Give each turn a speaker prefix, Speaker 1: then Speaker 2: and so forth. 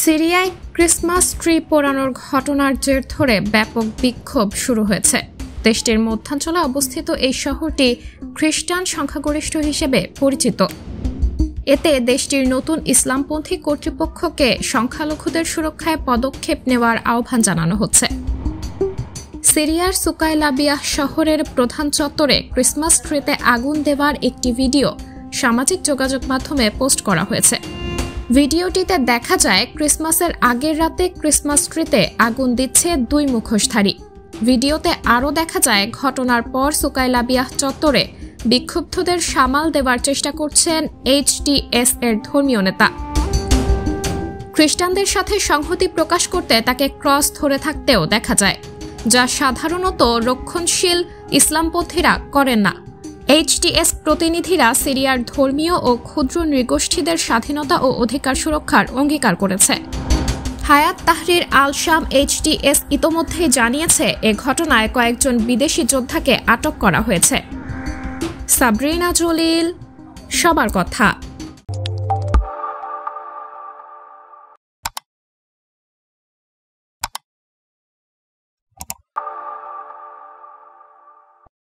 Speaker 1: সিরিয়ায় Christmas tree পোড়ানোর ঘটনার জের ধরে ব্যাপক বিক্ষোভ শুরু হয়েছে। দেশটির মধ্যাঞ্চলে অবস্থিত এই শহরটি খ্রিস্টান সংখ্যাগরিষ্ঠ হিসেবে পরিচিত। এতে দেশটির নতুন ইসলামপন্থী কর্তৃপক্ষকে সংখ্যালঘুদের সুরক্ষায় পদক্ষেপ নেওয়ার আহ্বান জানানো হচ্ছে। সিরিয়ার সুকাইলাবিয়াহ শহরের প্রধান চত্বরে ক্রিসমাস ট্রিতে আগুন দেওয়ার একটি ভিডিও সামাজিক যোগাযোগ মাধ্যমে পোস্ট করা হয়েছে। ভিডিওটিতে দেখা যায় ক্রিসমাসের আগের রাতে ক্রিসমাস ট্রিতে আগুন দিচ্ছে দুই মুখোশধারী। ভিডিওতে আরও দেখা যায় ঘটনার পর সুকাইলাবিয়াহ চত্বরে বিক্ষুব্ধদের সামাল দেওয়ার চেষ্টা করছেন HTS এর ধর্মীয় নেতা। খ্রিস্টানদের সাথে সংহতি প্রকাশ করতে তাকে ক্রস ধরে থাকতেও দেখা যায়, যা সাধারণত রক্ষণশীল ইসলামপন্থীরা করেন না। HTS প্রতিনিধিরা সিরিয়ার ধর্মীয় ও ক্ষুদ্র নৃগোষ্ঠীদের স্বাধীনতা ও অধিকার সুরক্ষার অঙ্গীকার করেছে। হায়াত তাহরির আল শাম HTS ইতোমধ্যে জানিয়েছে এ ঘটনায় কয়েকজন বিদেশি যোদ্ধাকে আটক করা হয়েছে। সাবরিনা জলিল, সবার কথা।